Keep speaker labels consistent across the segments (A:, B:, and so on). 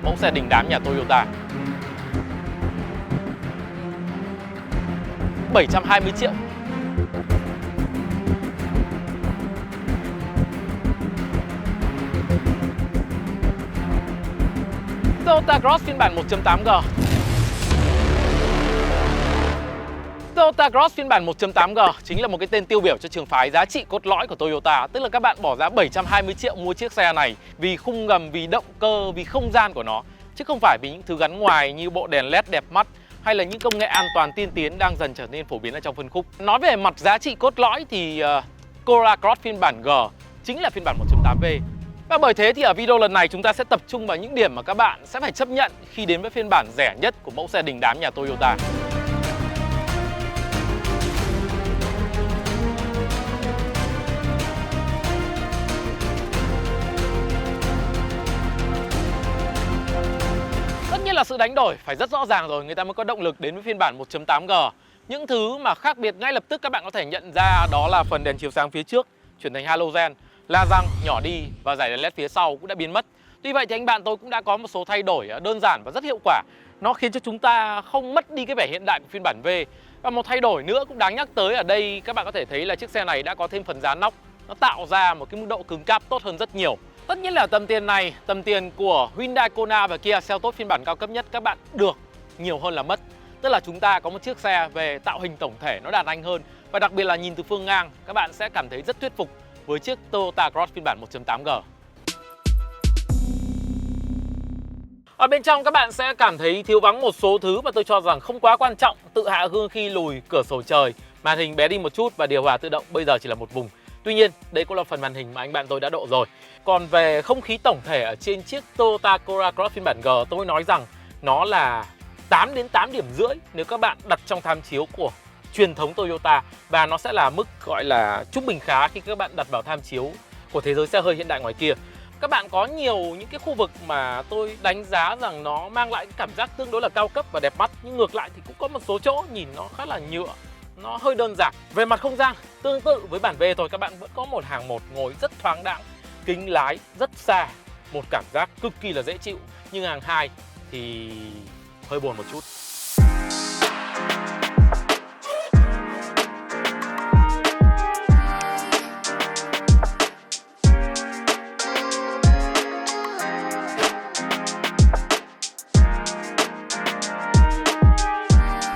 A: mẫu xe đình đám nhà Toyota. 720 triệu. Toyota Cross phiên bản 1.8G. Toyota Cross phiên bản 1.8G chính là một cái tên tiêu biểu cho trường phái giá trị cốt lõi của Toyota. Tức là các bạn bỏ giá 720 triệu mua chiếc xe này vì khung gầm, vì động cơ, vì không gian của nó, chứ không phải vì những thứ gắn ngoài như bộ đèn LED đẹp mắt hay là những công nghệ an toàn tiên tiến đang dần trở nên phổ biến ở trong phân khúc. Nói về mặt giá trị cốt lõi thì Corolla Cross phiên bản G chính là phiên bản 1.8V. Và bởi thế thì ở video lần này chúng ta sẽ tập trung vào những điểm mà các bạn sẽ phải chấp nhận khi đến với phiên bản rẻ nhất của mẫu xe đình đám nhà Toyota. Tất nhiên là sự đánh đổi phải rất rõ ràng rồi, người ta mới có động lực đến với phiên bản 1.8G. Những thứ mà khác biệt ngay lập tức các bạn có thể nhận ra đó là phần đèn chiếu sáng phía trước chuyển thành halogen, la răng nhỏ đi và dải đèn LED phía sau cũng đã biến mất. Tuy vậy thì anh bạn tôi cũng đã có một số thay đổi đơn giản và rất hiệu quả. Nó khiến cho chúng ta không mất đi cái vẻ hiện đại của phiên bản V. Và một thay đổi nữa cũng đáng nhắc tới ở đây, các bạn có thể thấy là chiếc xe này đã có thêm phần dán nóc. Nó tạo ra một cái mức độ cứng cáp tốt hơn rất nhiều. Tất nhiên là ở tầm tiền này, tầm tiền của Hyundai Kona và Kia Seltos phiên bản cao cấp nhất, các bạn được nhiều hơn là mất. Tức là chúng ta có một chiếc xe về tạo hình tổng thể nó đàn anh hơn. Và đặc biệt là nhìn từ phương ngang, các bạn sẽ cảm thấy rất thuyết phục với chiếc Toyota Cross phiên bản 1.8G. Ở bên trong các bạn sẽ cảm thấy thiếu vắng một số thứ mà tôi cho rằng không quá quan trọng. Tự hạ gương khi lùi, cửa sổ trời, màn hình bé đi một chút và điều hòa tự động bây giờ chỉ là một vùng. Tuy nhiên, đây cũng là phần màn hình mà anh bạn tôi đã độ rồi. Còn về không khí tổng thể ở trên chiếc Toyota Corolla Cross phiên bản G, tôi nói rằng nó là 8 đến 8,5 điểm nếu các bạn đặt trong tham chiếu của truyền thống Toyota. Và nó sẽ là mức gọi là trung bình khá khi các bạn đặt vào tham chiếu của thế giới xe hơi hiện đại ngoài kia. Các bạn có nhiều những cái khu vực mà tôi đánh giá rằng nó mang lại cái cảm giác tương đối là cao cấp và đẹp mắt. Nhưng ngược lại thì cũng có một số chỗ nhìn nó khá là nhựa, nó hơi đơn giản. Về mặt không gian, tương tự với bản V thôi, các bạn vẫn có một hàng một ngồi rất thoáng đãng, kính lái rất xa, một cảm giác cực kỳ là dễ chịu. Nhưng hàng 2 thì hơi buồn một chút.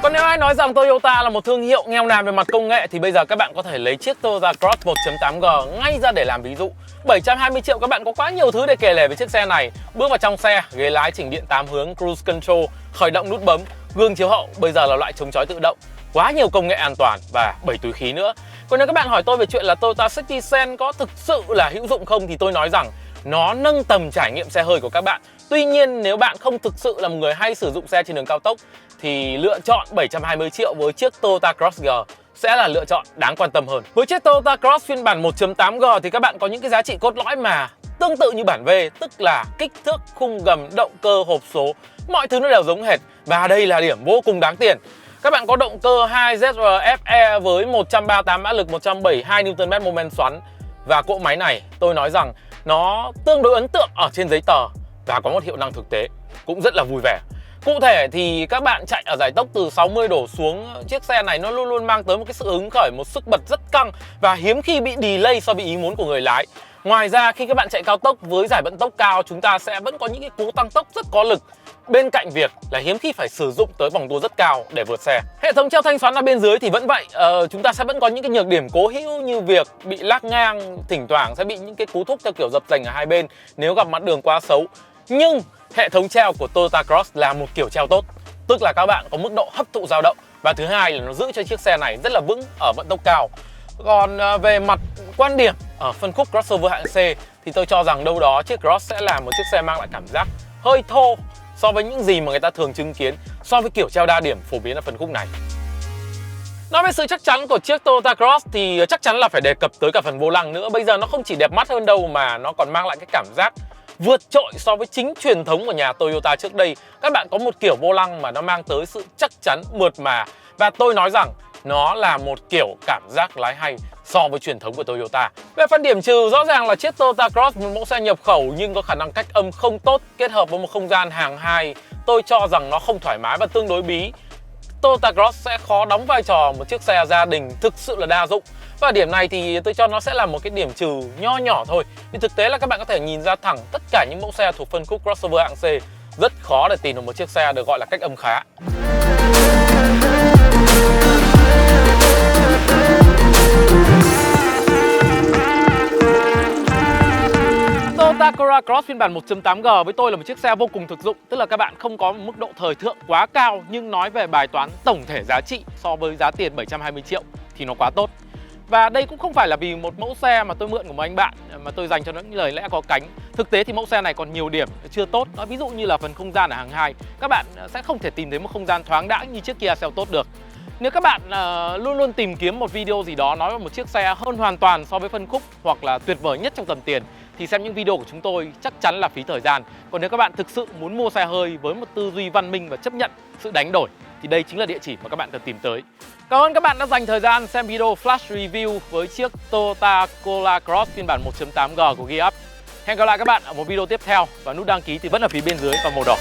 A: Còn nếu ai nói rằng Toyota là một thương hiệu nghèo nàn về mặt công nghệ thì bây giờ các bạn có thể lấy chiếc Toyota Cross 1.8G ngay ra để làm ví dụ. 720 triệu các bạn có quá nhiều thứ để kể lể về chiếc xe này. Bước vào trong xe, ghế lái chỉnh điện 8 hướng, cruise control, khởi động nút bấm, gương chiếu hậu bây giờ là loại chống chói tự động. Quá nhiều công nghệ an toàn và 7 túi khí nữa. Còn nếu các bạn hỏi tôi về chuyện là Toyota Safety Sense có thực sự là hữu dụng không thì tôi nói rằng nó nâng tầm trải nghiệm xe hơi của các bạn. Tuy nhiên nếu bạn không thực sự là một người hay sử dụng xe trên đường cao tốc thì lựa chọn 720 triệu với chiếc Toyota Cross G sẽ là lựa chọn đáng quan tâm hơn. Với chiếc Toyota Cross phiên bản 1.8G thì các bạn có những cái giá trị cốt lõi mà tương tự như bản V, tức là kích thước, khung gầm, động cơ, hộp số, mọi thứ nó đều giống hệt. Và đây là điểm vô cùng đáng tiền. Các bạn có động cơ 2ZF-E với 138 mã lực, 172 Nm mô men xoắn. Và cỗ máy này tôi nói rằng nó tương đối ấn tượng ở trên giấy tờ và có một hiệu năng thực tế cũng rất là vui vẻ. Cụ thể thì các bạn chạy ở giải tốc từ 60 đổ xuống, chiếc xe này nó luôn luôn mang tới một cái sự hứng khởi, một sức bật rất căng và hiếm khi bị delay so với ý muốn của người lái. Ngoài ra khi các bạn chạy cao tốc với giải vận tốc cao, chúng ta sẽ vẫn có những cái cú tăng tốc rất có lực. Bên cạnh việc là hiếm khi phải sử dụng tới vòng tua rất cao để vượt xe. Hệ thống treo thanh xoắn ở bên dưới thì vẫn vậy, chúng ta sẽ vẫn có những cái nhược điểm cố hữu như việc bị lác ngang, thỉnh thoảng sẽ bị những cái cú thúc theo kiểu dập dềnh ở hai bên nếu gặp mặt đường quá xấu. Nhưng hệ thống treo của Toyota Cross là một kiểu treo tốt, tức là các bạn có mức độ hấp thụ dao động và thứ hai là nó giữ cho chiếc xe này rất là vững ở vận tốc cao. Còn về mặt quan điểm ở phân khúc crossover hạng C thì tôi cho rằng đâu đó chiếc Cross sẽ là một chiếc xe mang lại cảm giác hơi thô so với những gì mà người ta thường chứng kiến so với kiểu treo đa điểm phổ biến ở phân khúc này. Nói về sự chắc chắn của chiếc Toyota Cross thì chắc chắn là phải đề cập tới cả phần vô lăng nữa. Bây giờ nó không chỉ đẹp mắt hơn đâu mà nó còn mang lại cái cảm giác vượt trội so với chính truyền thống của nhà Toyota trước đây. Các bạn có một kiểu vô lăng mà nó mang tới sự chắc chắn, mượt mà. Và tôi nói rằng nó là một kiểu cảm giác lái hay so với truyền thống của Toyota. Về phần điểm trừ, rõ ràng là chiếc Toyota Cross, một mẫu xe nhập khẩu nhưng có khả năng cách âm không tốt, kết hợp với một không gian hàng hai, tôi cho rằng nó không thoải mái và tương đối bí. Toyota Cross sẽ khó đóng vai trò một chiếc xe gia đình thực sự là đa dụng. Và điểm này thì tôi cho nó sẽ là một cái điểm trừ nho nhỏ thôi. Vì thực tế là các bạn có thể nhìn ra thẳng tất cả những mẫu xe thuộc phân khúc crossover hạng C, rất khó để tìm được một chiếc xe được gọi là cách âm khá. Toyota Corolla Cross phiên bản 1.8G với tôi là một chiếc xe vô cùng thực dụng. Tức là các bạn không có một mức độ thời thượng quá cao, nhưng nói về bài toán tổng thể giá trị so với giá tiền 720 triệu thì nó quá tốt. Và đây cũng không phải là vì một mẫu xe mà tôi mượn của một anh bạn mà tôi dành cho nó những lời lẽ có cánh. Thực tế thì mẫu xe này còn nhiều điểm chưa tốt. Nói ví dụ như là phần không gian ở hàng hai, các bạn sẽ không thể tìm thấy một không gian thoáng đãng như chiếc Kia Seltos được. Nếu các bạn luôn luôn tìm kiếm một video gì đó nói về một chiếc xe hơn hoàn toàn so với phân khúc hoặc là tuyệt vời nhất trong tầm tiền, thì xem những video của chúng tôi chắc chắn là phí thời gian. Còn nếu các bạn thực sự muốn mua xe hơi với một tư duy văn minh và chấp nhận sự đánh đổi, thì đây chính là địa chỉ mà các bạn cần tìm tới. Cảm ơn các bạn đã dành thời gian xem video flash review với chiếc Toyota Corolla Cross phiên bản 1.8G của GearUp. Hẹn gặp lại các bạn ở một video tiếp theo, và nút đăng ký thì vẫn ở phía bên dưới và màu đỏ.